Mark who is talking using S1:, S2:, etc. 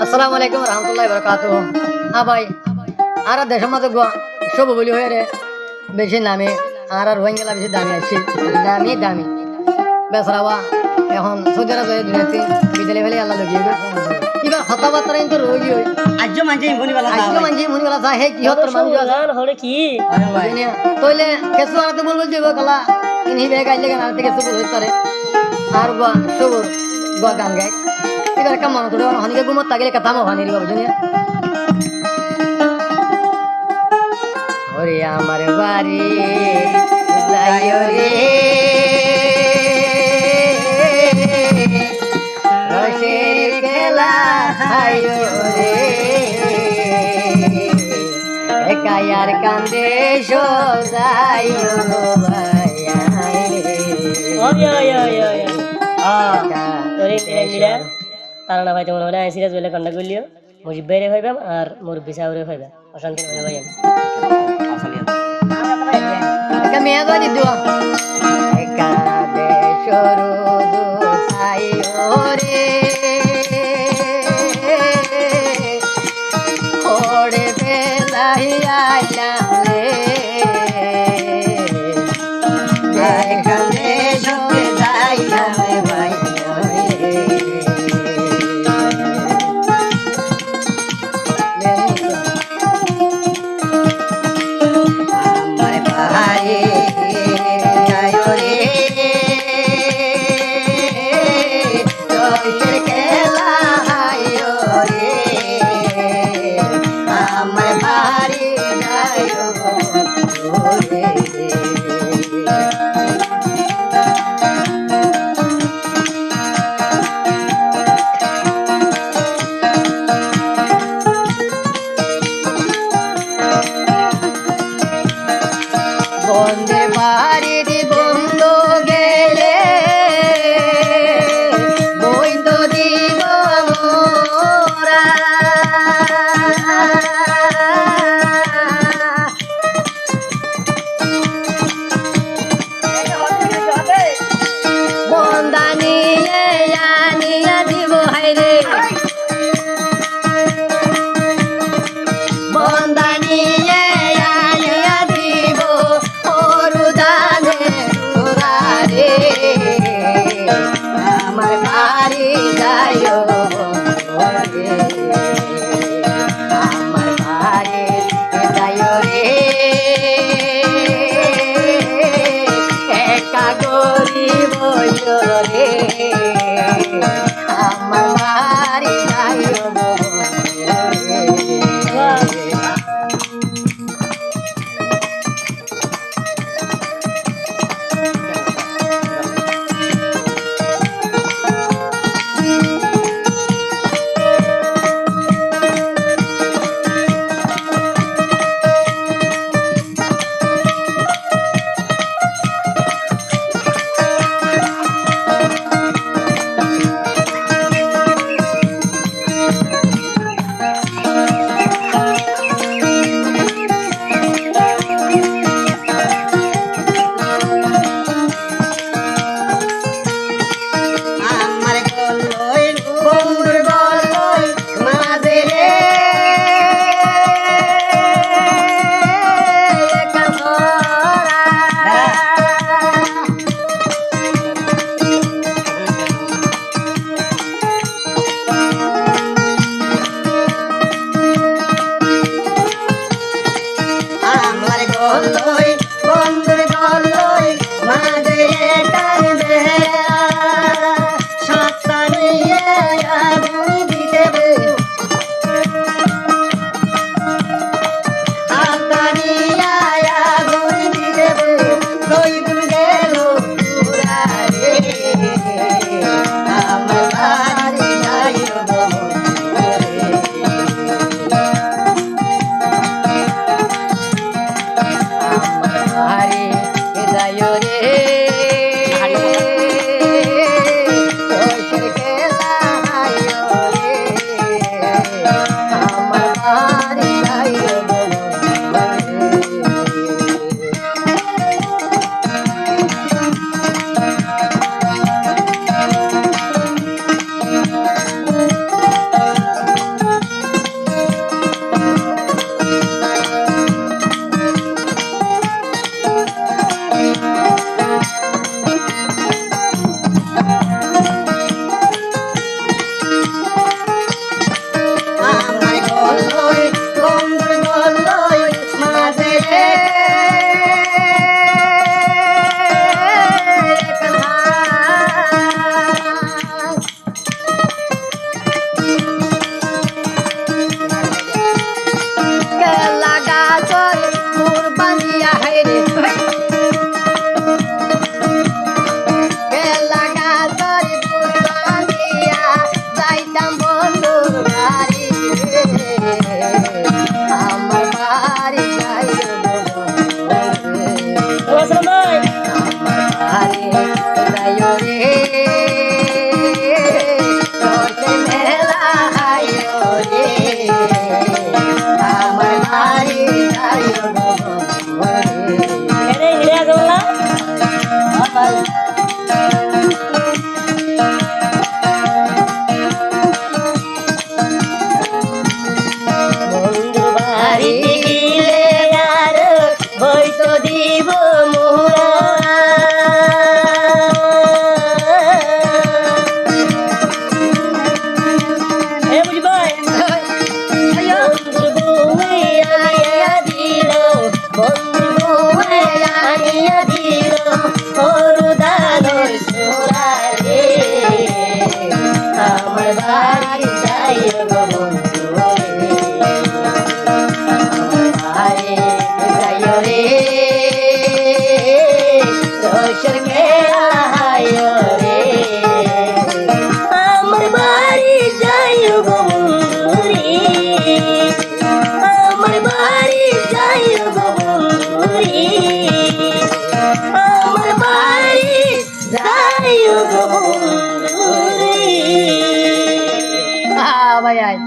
S1: আসসালামু আলাইকুম রহমতুল্লাহি বারাকাতুহু। ভাই আর দেশের মধ্যে সব বলি হয়ে রে বেশি নামে আর রোহিঙ্গা বেশি দামি আসছে দামি বেসরাওয়া এখন সৌদি আরব দুনিয়াতে বিদেলে ফেলে আল্লাহ লগিয়ে কিবা কথাবার্তা কিন্তু রোগী হই
S2: আজও মানছে
S1: মনি বলা যায় হে কি হতর মানুষ
S3: গান হলে কি
S1: তইলে কেসু আনতে বলবো যে কলা ইনি বেগ আইলে গান আনতে কেসু বল হইতারে আর গা সবর গা গান গায় এবার কেমন তোর হনিকে গুমত তাগলে কথা মো হানির গা বুঝনি ওরে আমার বাড়ি যাইও রে রসের খেলা হাইও রে একায়ার কান্দে সোজাইও ভাইয়া
S3: তারা না ভাইতে মনে হলে সিরিয়াস বলে কন্ডা করলিও মুজিব বাইরে ভাইবাম আর মোর বিসাউরে ভাইবা অশান্তি হয়ে ভাইয়া
S1: মেয়া গো দিদু একা দে সরু দুসাইও রে ওড়ে বেলাই আইলা রে একা দে সরে যাইলা রে ভাই বন্দে বাড়ির বন্ধ গেলে বৈন্দ দিব মোরা বন্দানিয়ে আনিয়া দিব হাইরে বন্দানিয়ে আনিয়া দিব আমার বাড়ি যাইও আমার বাড়ি যাইও রে একা গরিব রে আমার বাড়ি যাইও ভাই আয়